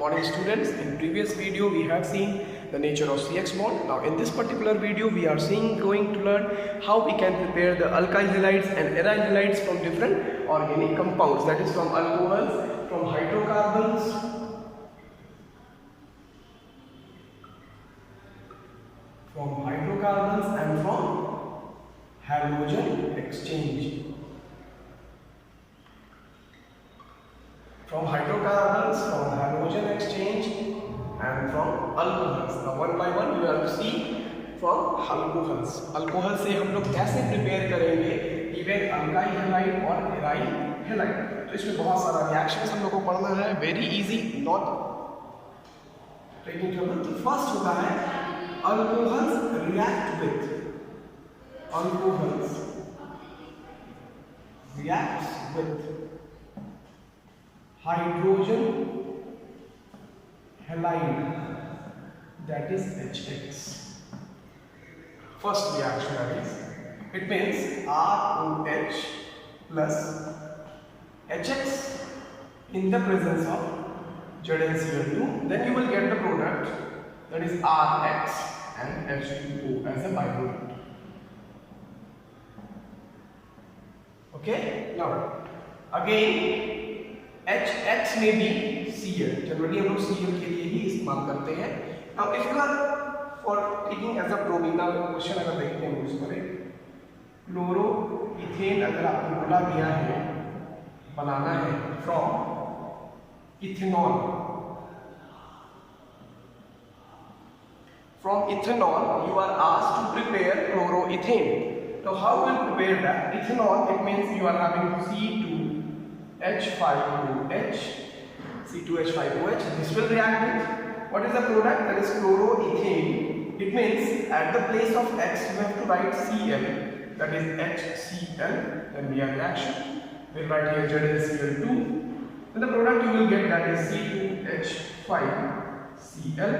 morning students. In previous video we have seen the nature of CX bond. Now in this particular video we are going to learn how we can prepare the alkyl halides and aryl halides from different organic compounds, that is from alcohols, from hydrocarbons, and from halogen exchange. From hydrocarbons, from halogen exchange, and from alcohols. Now one by one you have to see from alcohols. Alcohol से हम लोग कैसे prepare करेंगे even alkyl halide और aryl halide. तो इसमें बहुत सारा रिएक्शंस हम लोग को पढ़ना है. Very easy, not taking trouble. तो फर्स्ट होता है alcohols react with hydrogen halide, that is HX. First reaction, that is, it means ROH plus HX in the presence of ZnCl2, then you will get the product, that is RX and H2O as a byproduct. Okay, now again HX में भी Cl, generally हम लोग Cl के लिए ही इस्तेमाल करते हैं. Now if you are for taking as a bromine, now question अगर देखते हैं यूज करें, क्लोरोइथेन अगर आपको बोला गया है बनाना है from ethanol you are asked to prepare chloroethane. So how will you prepare that? Ethanol, it means you are having C2H5OH. This will react with, what is the product? That is chloroethane. It means at the place of X you have to write Cl, that is HCl. Then we have reaction. We'll write here ZnCl2. Then the product you will get, that is C2H5Cl,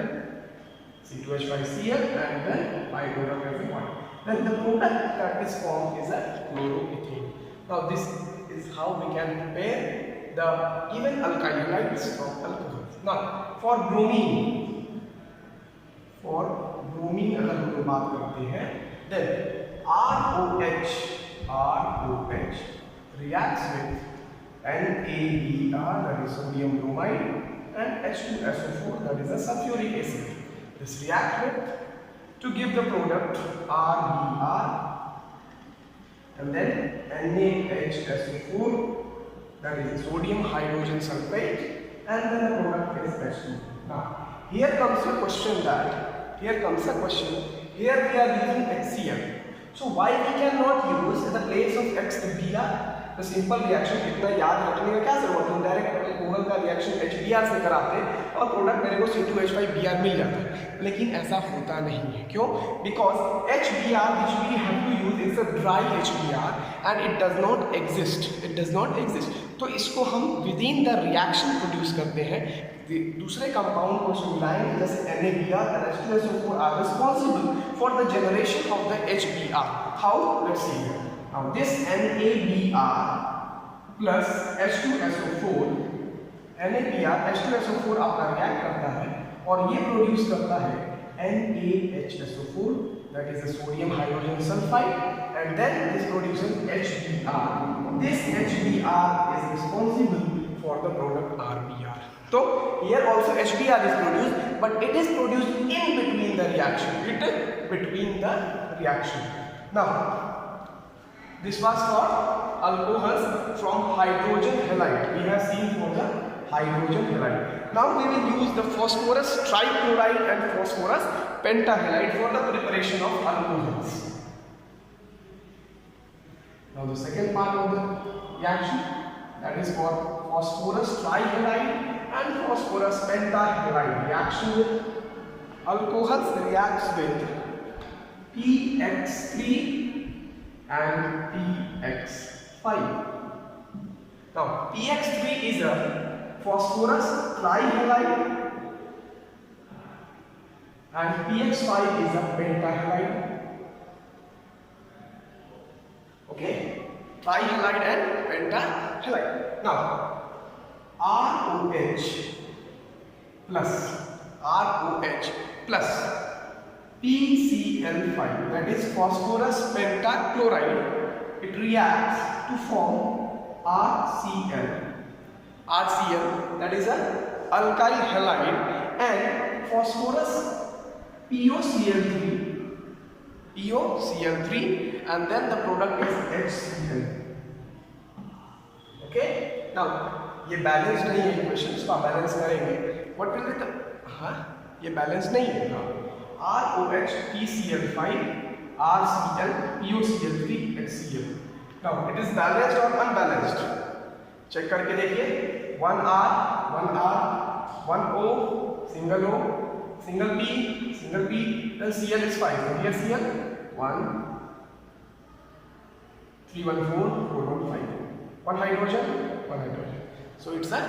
and then byproduct as a one. Then the product that is formed is a chloroethane. Now this is how we can prepare the even alkyl halides from alcohols. Now for bromine अगर हम लोग बात करते हैं, then ROH reacts with NaBr, that is sodium bromide, and H2SO4, that is a sulfuric acid. This reacts with to give the product RBr, and then NaHSO4, that is sodium hydrogen sulfate, and then the product is H2. Now here comes a question, here we are using HCl. So why we cannot use in the place of XBr? The simple reaction इतना याद रखने का क्या जरूरत है? Direct alcohol का reaction HBr से कराते और प्रोडक्ट मेरे को C2H5Br मिल जाता है. लेकिन ऐसा होता नहीं है. क्यों? Because HBr which we have to use is a dry HBr and it does not exist. तो इसको हम within the reaction प्रोड्यूस करते हैं. दूसरे कंपाउंड को मिलाएंगे, जैसे NaBr and H2SO4 are responsible for the generation of the HBr. How? Let's see here. Now this NaBr plus H2SO4, H2SO4 आपका रिएक्ट करता है और ये प्रोड्यूस करता है NaHSO4, that is the sodium hydrogen sulfide, and then this produces HBr. This HBr is responsible for the product RBr. So here also HBr is produced, but it is produced in between the reaction. Now this was for alcohols from hydrogen halide. We have seen for the hydrogen halide. Now we will use the phosphorus trichloride and phosphorus pentahalide for the preparation of alcohols. Now the second part of the reaction, that is for phosphorus trihalide and phosphorus pentahalide. Reaction with alcohols reacts with PX3 and PX5. Now PX3 is a phosphorus trihalide and PX5 is a pentahalide. Okay, trihalide and pentahalide. Now ROH plus ROH plus PCl5, that is phosphorus pentachloride. It reacts to form RCl, that is a alkyl halide, and phosphorus POCl3, and then the product is HCl. Okay, now ये balance नहीं है equation, इसको आप balance करेंगे. What will be the, हाँ ये balance नहीं है ना. ROH PCl5 RCl POCl3 HCl. now it is balanced or unbalanced? Check करके देखिए. 1R 1O, single O, single P, then Cl is 5. So here Cl 1 3 1 4 4 1 5, one hydrogen. So it's a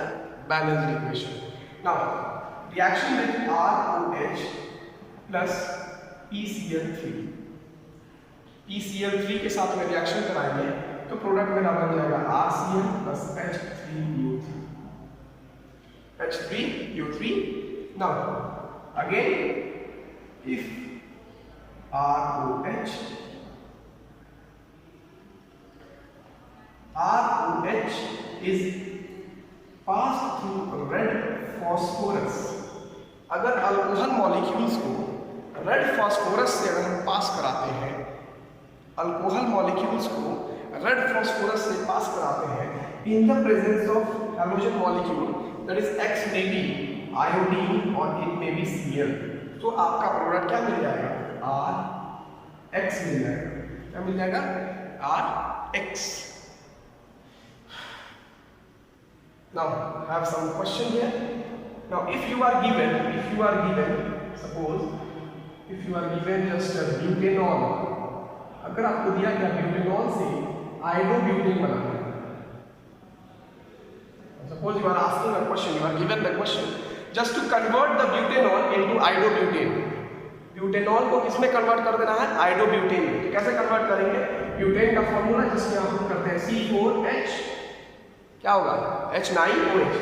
balanced equation. Now reaction with ROH plus PCl3 के साथ में reaction कराएंगे तो product मेरा बन जाएगा RCl plus H3PO3. Now again, if ROH is passed through red phosphorus, अगर alcohol molecules को रेड फॉस्फोरस से अगर हम पास कराते हैं, अल्कोहल मॉलिक्यूल्स को रेड फॉस्फोरस से पास कराते हैं in the presence of halogen molecule, that is X may be iodine or it may be Cl, तो आपका प्रोडक्ट क्या मिल जाएगा? RX मिल जाएगा. क्या मिल जाएगा? RX. Now I have some question here. Now if you are given suppose if you are given just a butanol, अगर आपको दिया गया butanol से iodobutane बनाना है. Suppose you are asking a question, you are given the question just to convert the butanol into iodobutane. butanol को किसमें convert कर देना है? iodobutane. कैसे कन्वर्ट करेंगे? ब्यूटेन का फॉर्मूला जिसमें हम करते हैं C4H, क्या होगा? H9OH.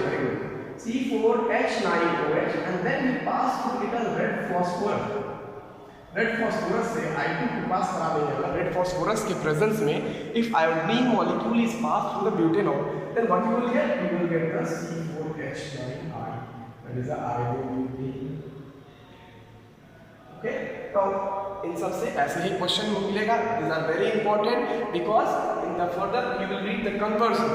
C4H9OH, and then we pass through it as red phosphorus. Red phosphorus से I2 को पास करा देंगे. रेड फॉस्फोरस के प्रेजेंस में if iodine molecule is passed through the butanol, then what you will get? You will get the C4H9I, that is the iodobutane. Okay, तो इन सब से ऐसे ही क्वेश्चन मिलेगा. These are very important because in the further you will read the conversion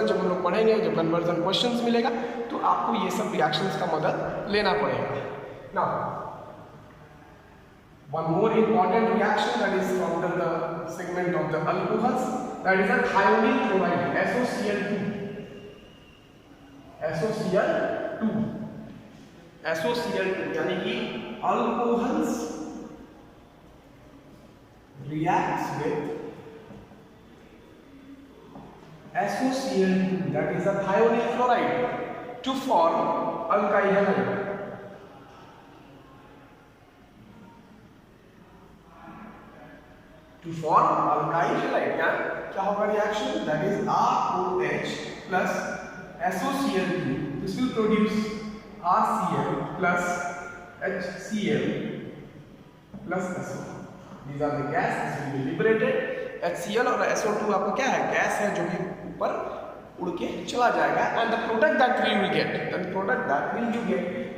जब हम लोग पढ़ेंगे, जब conversion questions मिलेगा तो आपको ये सब reactions का मदद लेना पड़ेगा. Now one more important reaction that is from the segment of the alcohols, that is a thionyl chloride, SOCl2, यानी कि alcohols reacts with SOCl2, that is a thionyl chloride, to form alkyl halide. To form alkyl halide, क्या होगा reaction? That is ROH plus SOCl2. This will produce RCl plus HCl plus SO. These are the gases will be liberated. HCl और SO2 आपका क्या है? Gas है जो कि ऊपर उड़ के चला जाएगा. And the product that you will get,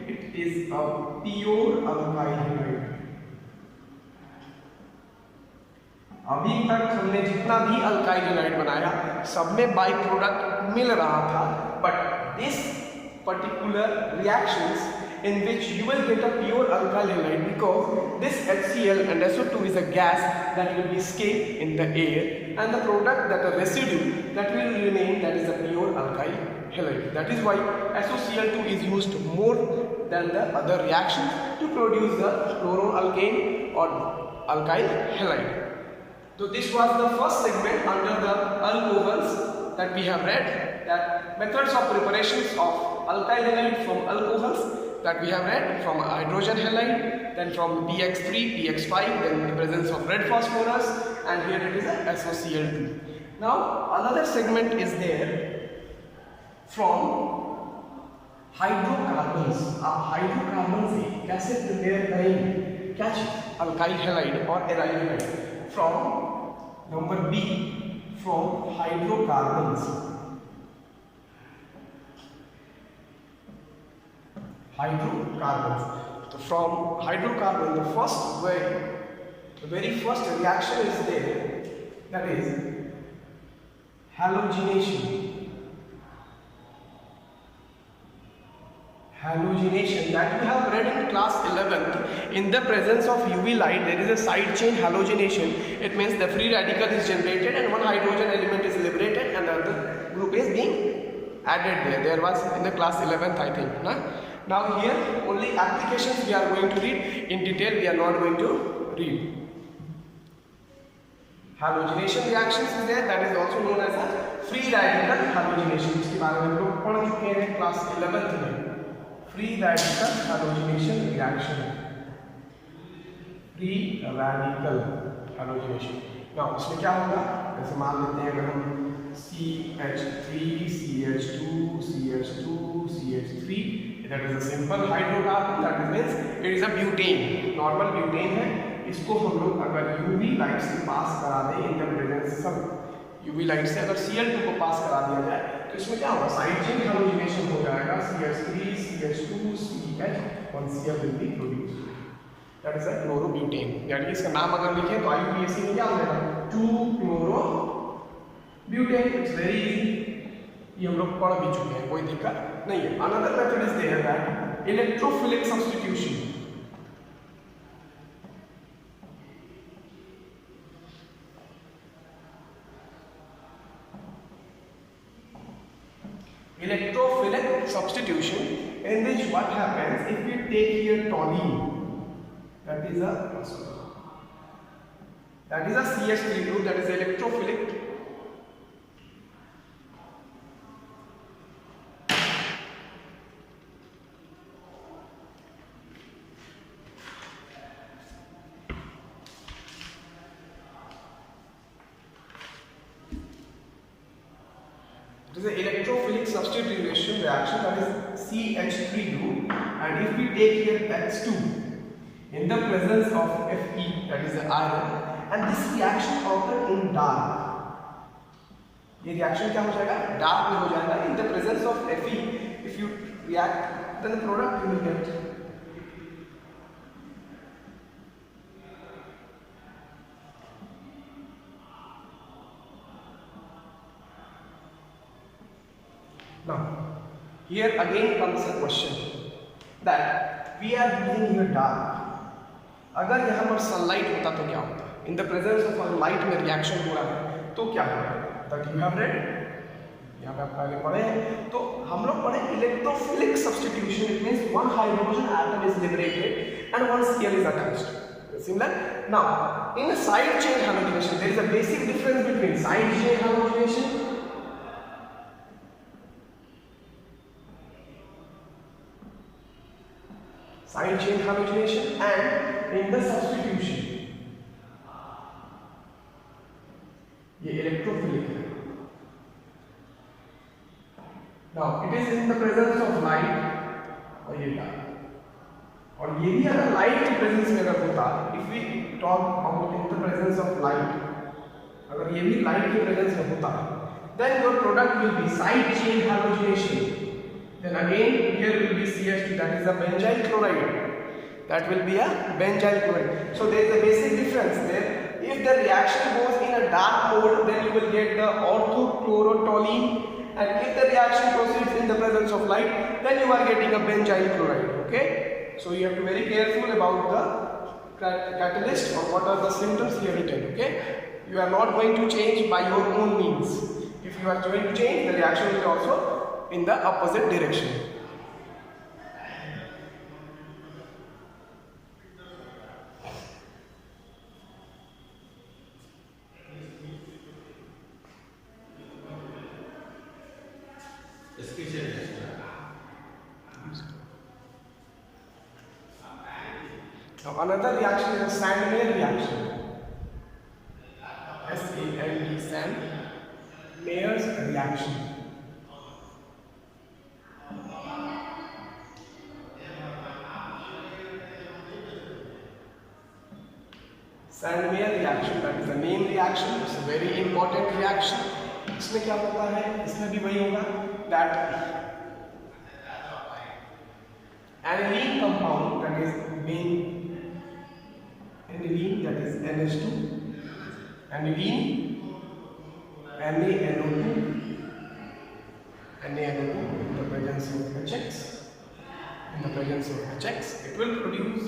it is a pure alkyl halide. अभी तक हमने जितना भी अल्काइल हैलाइड बनाया सब में बाई प्रोडक्ट मिल रहा था, but this particular reactions in which you will get a pure alkyl halide because this HCl and SO2 is a gas that will be escape in the air, and the product, that a residue that will remain, that is a pure alkyl halide. That is why SOCl2 is used more than the other reactions to produce the chloroalkane or alkyl halide. So this was the first segment under the alcohols that we have read, that methods of preparations of alkyl halide from alcohols that we have read, from hydrogen halide, then from PX3, PX5, then the presence of red phosphorus, and here it is a SOCl2. Now another segment is there from hydrocarbons, आप hydrocarbon से कैसे prepare करेंगे, क्या चीज, alkyl halide और aryl halide from number B, from hydrocarbons, hydrocarbons. तो from hydrocarbon the first way, the very first reaction is there, that is halogenation. Halogenation that you have read in class 11th. In the presence of UV light there is a side chain halogenation. It means the free radical is generated and one hydrogen element is liberated and the other group is being added there. There was in the class 11th, I think. Nah? Now here only applications we are going to read. In detail we are not going to read. Halogenation reactions is there, that is also known as a free radical halogenation. इसके बारे में हम लोग पढ़ चुके हैं class 11th में. Free radical halogenation reaction, free radical halogenation. Now इसमें क्या होगा, जैसे मान लेते हैं अगर हम CH3 CH2 CH2 CH3, that is a simple hydrocarbon, that means it is a butane, normal butane है. इसको हम लोग अगर UV लाइट से पास करा दें, इन द प्रेजेंस सब UV लाइट से अगर Cl2 को पास करा दिया जाए तो इसमें क्या होगा, साइड चेन हैलोजिनेशन हो जाएगा. CH3 CH2 CH, one Cl will be produced, that is a chlorobutane. यानी इसका नाम अगर लिखें तो IUPAC में क्या हो जाएगा, 2-chlorobutane. इट्स वेरी इजी, ये हम लोग पढ़ भी चुके हैं, कोई दिक्कत नहीं है. Another method is there, that electrophilic substitution. Electrophilic substitution, in which what happens if we take here toluene, that is a CH3 group, that is electrophilic. It is an electrophilic substitution reaction, that is CH3 group, and if we take here H2 in the presence of Fe, that is the iron, and this reaction occurs in dark. ये reaction क्या हो जाएगा, dark में हो जाएगा. In the presence of Fe, if you react, then the product you will get. Now, here again comes a question that we are using here dark. अगर यहाँ पर sunlight होता तो क्या होता? In the presence of light में reaction हो रहा है तो क्या होगा? That you have read. यहाँ पे आप पहले पढ़े हैं. तो हम लोग पढ़े electrophilic substitution. It means one hydrogen atom is liberated and one Cl is attached. Similar. Now, in a side chain halogenation, there is a basic difference between side chain halogenation and in the substitution. ये electrophilic है. Now it is in the presence of light और ये dark. और ये भी अगर light की presence में अगर होता, if we talk about in the presence of light, अगर ये भी light की presence में होता, then your product will be side chain halogenation. Then again here will be CH2, that is a benzyl chloride. That will be a benzyl chloride. So there is a basic difference there. If the reaction goes in a dark mode, then you will get the orthochlorotoluene, and if the reaction proceeds in the presence of light, then you are getting a benzyl chloride. Okay? So you have to be very careful about the catalyst or what are the symptoms here written. Okay? You are not going to change by your own means. If you are going to change, the reaction will be also in the opposite direction. Now another reaction is a Sand-Meyer reaction. S-A-N-D, Sand-Meyer's reaction. Sandmeyer reaction, that is the name reaction. It's a very important reaction. इसमें क्या होता है, इसमें भी वही होगा that aniline compound, that is aniline, that is NH2, aniline, NaNO2, in the presence of HX, it will produce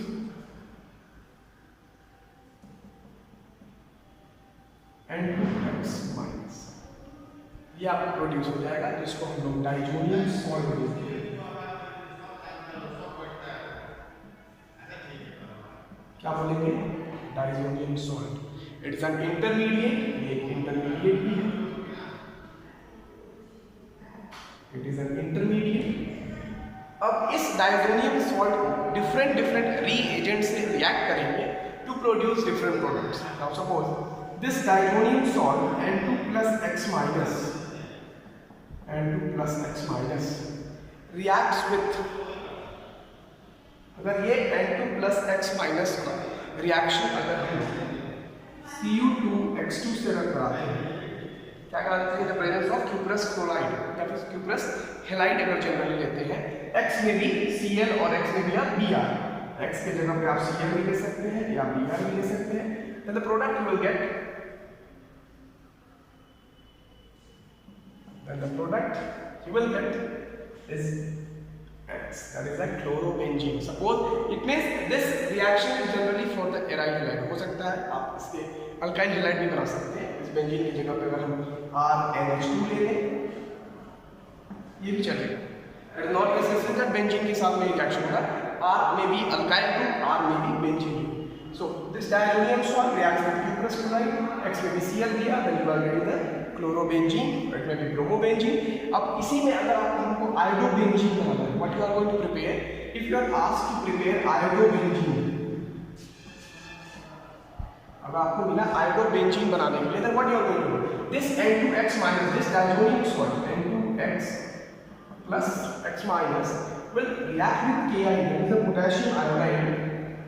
N2X minus. ये आपको प्रोड्यूस हो जाएगा, जिसको हम लोग डाइजोनियम सॉल्ट बोलते हैं। क्या बोलेंगे? Diazonium salt. It is an intermediate, ये एक इंटरमीडिएट भी है। It is an intermediate. अब इस डाइजोनियम सॉल्ट डिफरेंट रीएजेंट से रिएक्ट करेंगे to produce different products. Now suppose this diazonium salt N2 plus X minus reacts with, अगर ये N2 plus X minus का रिएक्शन अगर हम Cu2X2 से रख कराते हैं, क्या कराते हैं? The presence of cuprous chloride, that is cuprous halide अगर जनरली लेते हैं, X में भी Cl और X में भी आप Br, X के जगह पे आप Cl भी ले सकते हैं या Br भी ले सकते हैं, then the product you will get, is X, that is a chlorobenzene. Suppose it means this reaction is generally for the aryl halide. हो सकता है आप इसके अल्काइल हैलाइड भी बना सकते हैं। इस बेंजीन की जगह पे अगर हम RNH2 ले लें, ये भी चलेगा। It is not necessary that benzene के साथ में रिएक्शन होगा। R में भी अल्काइल ग्रुप, R में भी benzene. So this diazonium salt reacts with cuprous chloride, X में भी Cl दिया, then you are getting the chlorobenzene, it may be bromobenzene. अब इसी में अगर आपको iodobenzene बनाना है, what you are going to prepare? If you are asked to prepare iodobenzene, अगर आपको मिला iodobenzene बनाने के लिए, then what you are going to do? This N2X minus, this diazonium salt N2X plus X minus will react with Ki, that is the potassium iodide.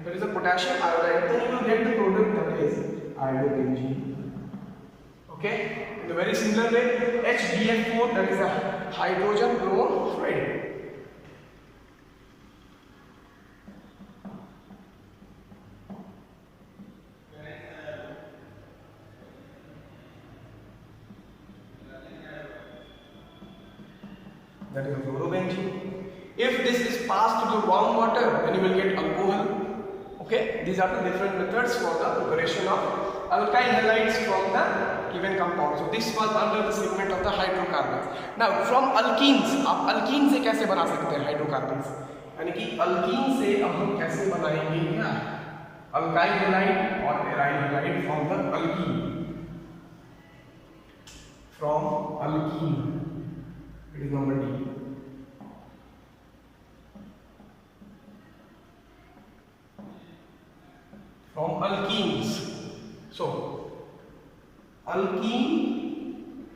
There is a potassium iodide, then you will get the product that is iodobenzene. Okay, in a very similar way, HBF4, that is a hydrogen bromide. That is a chlorobenzene. If this is passed to the warm water, then you will get alcohol. Okay, these are the different methods for the preparation of alkyl halides from the given compound. So this was under the segment of the hydrocarbons. Now from alkenes, आप alkene से कैसे बना सकते हैं hydrocarbons? यानी कि alkene से अब हम कैसे बनाएंगे क्या? Alkyl halide और aryl halide from the alkene. From alkene, it is number D. From alkenes. So alkene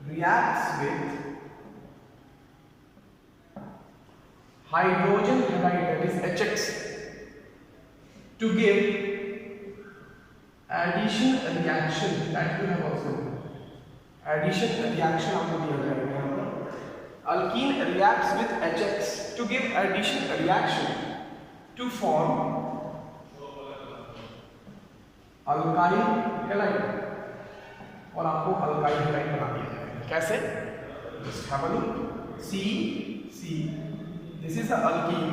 reacts with hydrogen halide, that is HX, to give addition reaction, that we have also addition reaction आपको दिया जाएगा यहाँ पर। Alkene reacts with HX to give addition reaction to form alkyl halide, और आपको alkyl halide बना दिया जाएगा। कैसे? Just have a look. C, this is the alkene,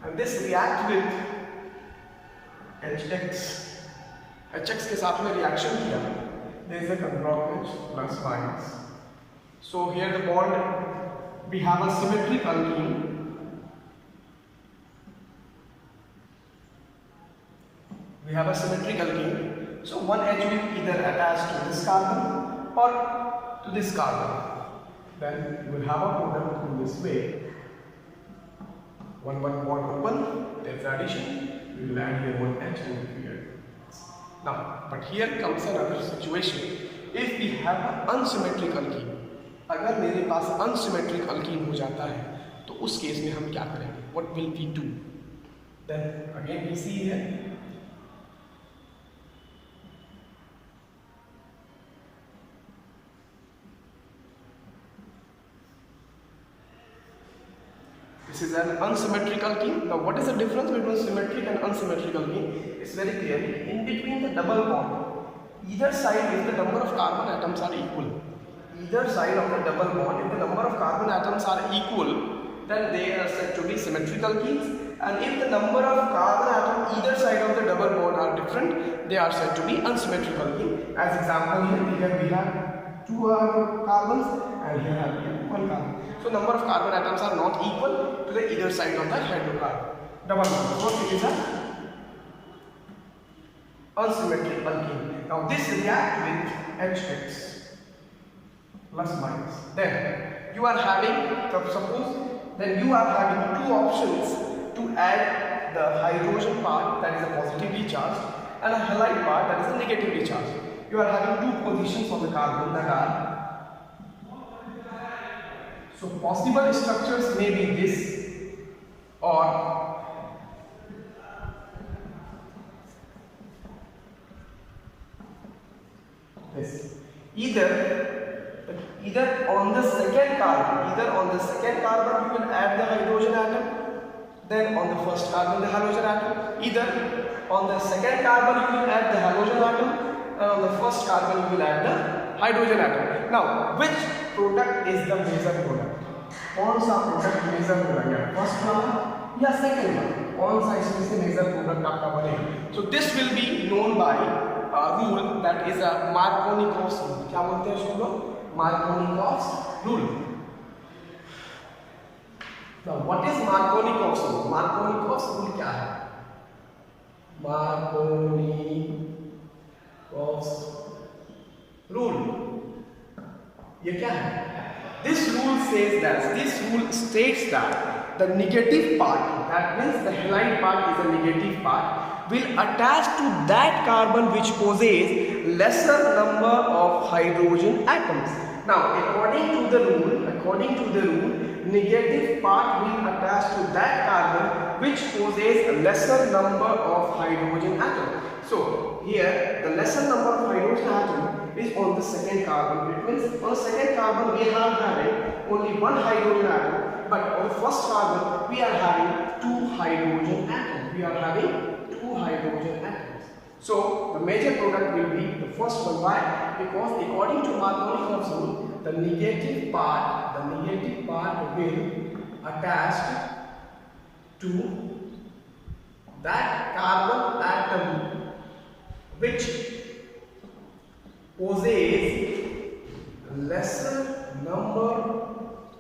and this react with HX. HX के साथ में reaction किया, there is a compound plus minus. So here the bond, we have a symmetric alkene. We have a symmetric alkene, so one H will either attach to this carbon or to this carbon. Then you will have a product in this way. One bond open, there is addition. We will add here one H over here. Now, but here comes another situation. If we have an unsymmetric alkene, अगर मेरे पास unsymmetric alkene हो जाता है, तो उस case में हम क्या करेंगे? What will we do? Then again we see here. This is an unsymmetrical key. Now what is the difference between symmetric and unsymmetrical key? It's very clear. In between the double bond, either side if the number of carbon atoms are equal, either side of the double bond, if the number of carbon atoms are equal, then they are said to be symmetrical keys. And if the number of carbon atoms either side of the double bond are different, they are said to be unsymmetrical key. As example here we have two carbons and here we have one carbon. So number of carbon atoms are not equal to the either side of the hydrocarbon double bond. So it is an unsymmetrical key. Now this react with HX plus minus. Then you are having, suppose, then you are having two options to add the hydrogen part, that is a positively charged, and a halide part, that is a negatively charged. You are having two positions on the carbon that are, so possible structures may be this or this. Either on the second carbon, you will add the hydrogen atom, then on the first carbon the halogen atom. Either on the second carbon you will add the halogen atom, and on the first carbon you will add the hydrogen atom. Now, which product is the major product? कौन सा product major product है? First one या second one? कौन सा इसमें से major product आपका बनेगा? So this will be known by a rule, that is a Markovnikov's rule. क्या बोलते हैं उसको लोग? Markovnikov's rule. Now what is Markovnikov's rule? Markovnikov's rule क्या है? Markovnikov's rule ये क्या है? This rule states that the negative part, that means the halide part is a negative part, will attach to that carbon which possesses lesser number of hydrogen atoms. Now, according to the rule, negative part will attach to that carbon which possesses lesser number of hydrogen atoms. So, here the lesser number of hydrogen atoms is on the second carbon. It means on the second carbon we are having only one hydrogen atom, but on the first carbon we are having two hydrogen atoms. So the major product will be the first one. Why? Because according to Markovnikov's rule, the negative part will attach to that carbon atom which possesses lesser number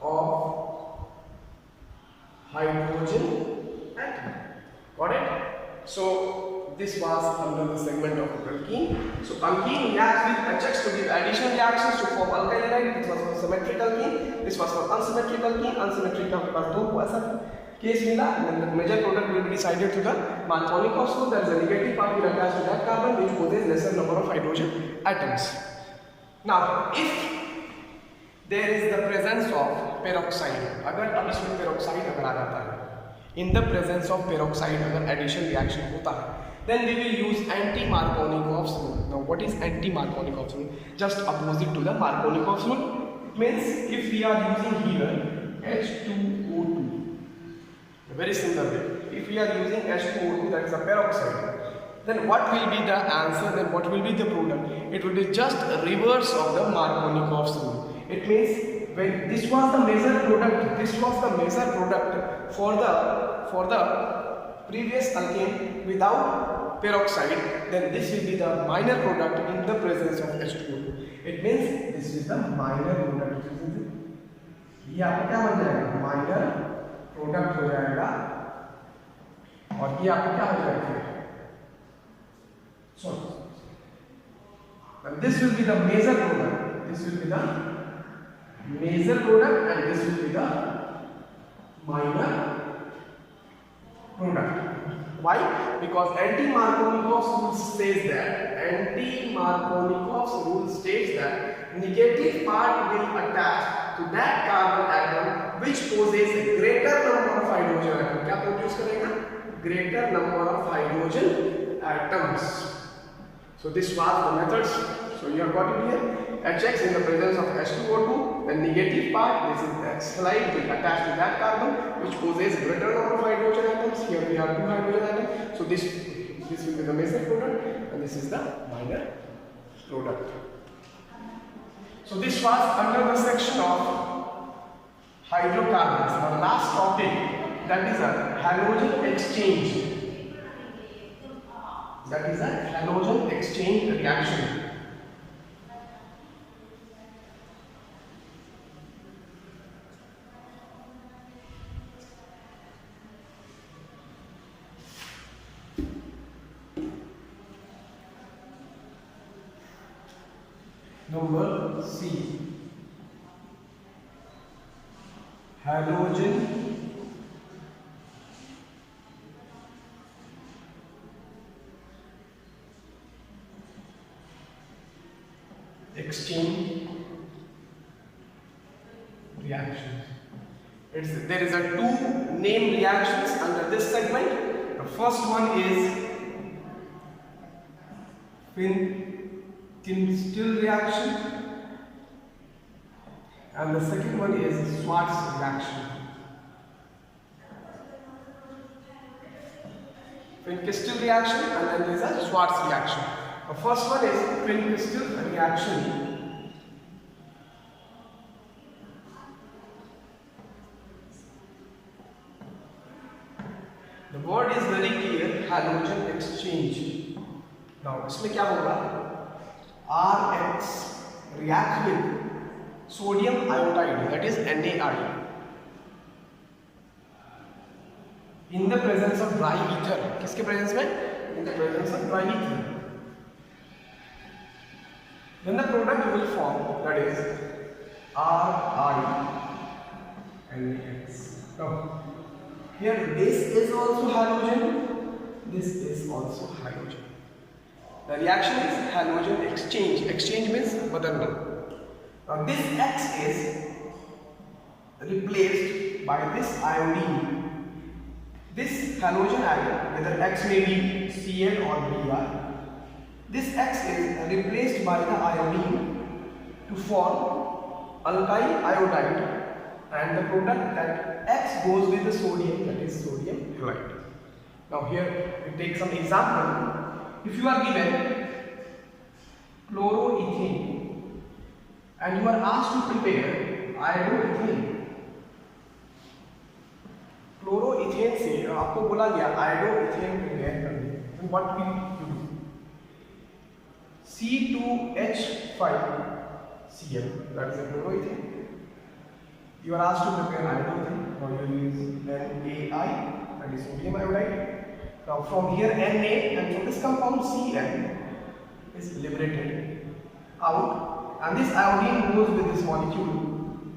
of hydrogen atom. Got it? So this was under the segment of alkene. So alkene reacts with HX to give addition reactions to form alkyl halide. This was for symmetrical kene. This was for unsymmetrical kene. Unsymmetrical के पास दो ऐसा case मिला. And the major product will be decided through the Markovnikov's rule. There is a negative part will attach to that carbon which possesses lesser number of hydrogen atoms. Now, if there is the presence of peroxide, अगर अब इसमें peroxide अगर आ जाता है, in the presence of peroxide अगर addition reaction होता है, then we will use anti-Markovnikov's rule. Now, what is anti-Markovnikov's rule? Just opposite to the Markovnikov's rule. It means if we are using here H2O2, very similar way. If we are using H2O2, that is a peroxide, then what will be the answer? Then what will be the product? It will be just reverse of the Markovnikov's rule. It means when this was the major product for the previous alkane without peroxide, then this will be the minor product in the presence of H2O2. It means this is the minor product. ये आपका क्या बन जाएगा? Minor product हो जाएगा और ये आपका क्या हो जाएगा? So, and this will be the major product. This will be the major product and this will be the minor product. Why? Because anti-Markovnikov's rule states that negative part will attach to that carbon atom which possesses a greater number of hydrogen atoms. क्या produce करेगा? Greater number of hydrogen atoms. So this was the methods. So you have got it here. HX in the presence of H2O2 the negative part, this is the halide will attach to that carbon which possesses greater number of hydrogen atoms. Here we have 2 hydrogen atoms. So this will be the major product and this is the minor product. So this was under the section of hydrocarbons. Our last topic, that is a halogen exchange. That is a halogen exchange reaction. Number C, halogen exchange reactions. There is a 2 name reactions under this segment. The first one is Finckenstill reaction and the second one is Schwarz reaction. Finckenstill reaction and then there is a Schwarz reaction. The first one is Finckenstill reaction. The word is very clear, halogen exchange. Now इसमें क्या होगा? RH react with sodium iodide, that is NaI, in the presence of dry ether. किसके presence में? In the presence of dry ether. Then the product will form, that is RiNaX. Now here this is also halogen, this is also halogen. The reaction is halogen exchange. Exchange means badalna. Now this X is replaced by this iodine. This halogen atom, whether X may be Cl or Br, this X is replaced by the iodine to form alkyl iodide, and the product that X goes with the sodium, that is sodium halide. Now here we take some example. If you are given chloroethane and you are asked to prepare iodoethane, chloroethane से आपको बोला गया आयोडोइथेन prepare करने, then what will you do? C2H5Cl, that is a chloroethane. You are asked to prepare iodoethane, or you use NaI, that is sodium iodide. Now from here Na and from this compound Cl is liberated out, and this iodine goes with this molecule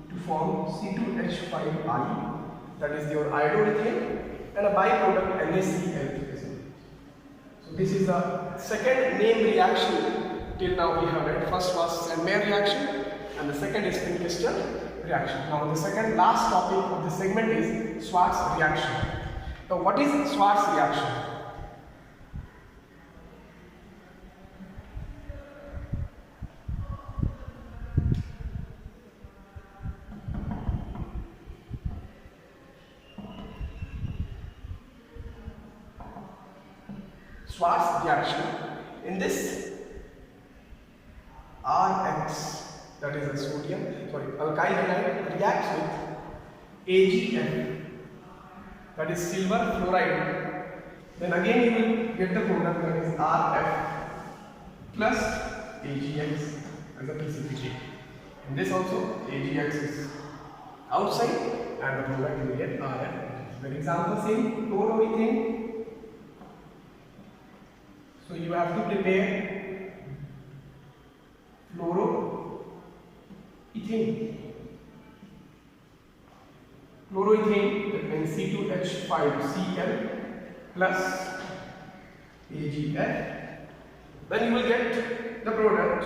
to form C2H5I, that is your iodoethane, and a byproduct NaCl. So this is the second name reaction. Till now we have read, first was Sandmeyer reaction and the second is Finckenstill reaction. Now the second last topic of this segment is Schwarz reaction. Now what is Schwarz reaction? Schwarz reaction, in this RX, that is a alkyl halide, reacts with AgF, that is silver fluoride. Then again you will get the product, that is Rf plus AgX as a precipitate. In this also AgX is outside and the product will get Rf. For example, same chloroethane. So you have to prepare fluoroethane. Fluoroethane, that means C2H5Cl plus AgF. Then you will get the product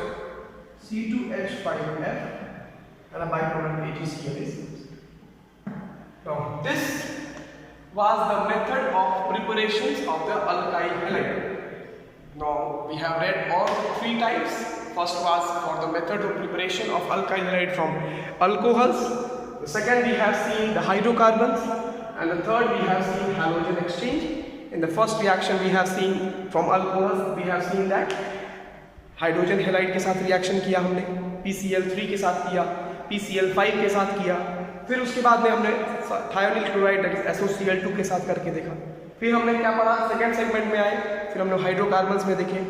C2H5F and a byproduct AgCl is. Now this was the method of preparations of the alkyl halide. Now we have read all 3 types. first was for the method of preparation of alkyl halide from alcohols. The second we have seen the hydrocarbons, and the third we have seen halogen exchange. In the first reaction we have seen from alcohols, we have seen that hydrogen halide के साथ reaction किया हमने, PCl3 के साथ किया, PCl5 के साथ किया, फिर उसके बाद में हमने थायोनिल क्लोराइड SOCl2 के साथ करके देखा। फिर हमने क्या पढ़ा, सेकेंड सेगमेंट में आए, फिर हमने हाइड्रोकार्बन्स में देखे,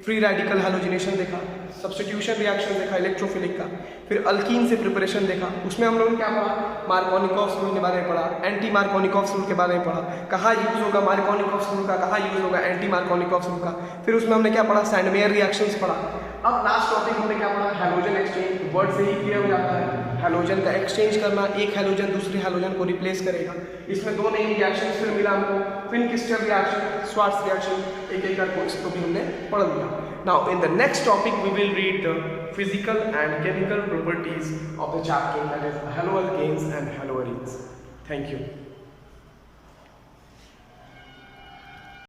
फ्री रेडिकल हैलोजिनेशन देखा, सब्स्टिट्यूशन रिएक्शन देखा इलेक्ट्रोफिलिक का, फिर अल्कीन से प्रिपरेशन देखा। उसमें हम लोगों ने क्या पढ़ा, मार्कोनिकॉफ्स रूल के बारे में पढ़ा, एंटी मार्कोनिकॉफ्स रूल के बारे में पढ़ा, कहाँ यूज होगा मार्कोनिकॉफ्स रूल का, कहाँ यूज होगा एंटी मार्कोनिकॉफ्स रूल का। फिर उसमें हमने क्या पढ़ा, सैंडमेयर रिएक्शंस पढ़ा। अब लास्ट टॉपिक हमने क्या पढ़ा, हैलोजन एक्सचेंज। वर्ड से ही क्लियर हो जाता है, हैलोजन का एक्सचेंज करना, एक हैलोजन दूसरे हैलोजन को रिप्लेस करेगा। इसमें दो नई रिएक्शंस फिर मिला हमको, फिन-किस्टर रिएक्शन, स्वार्ट्ज रिएक्शन, एक एक करके इसको भी हमने पढ़ लिया। Now in the next topic we will read the physical and chemical properties of the chapter, that is haloalkanes and haloarenes. Thank you.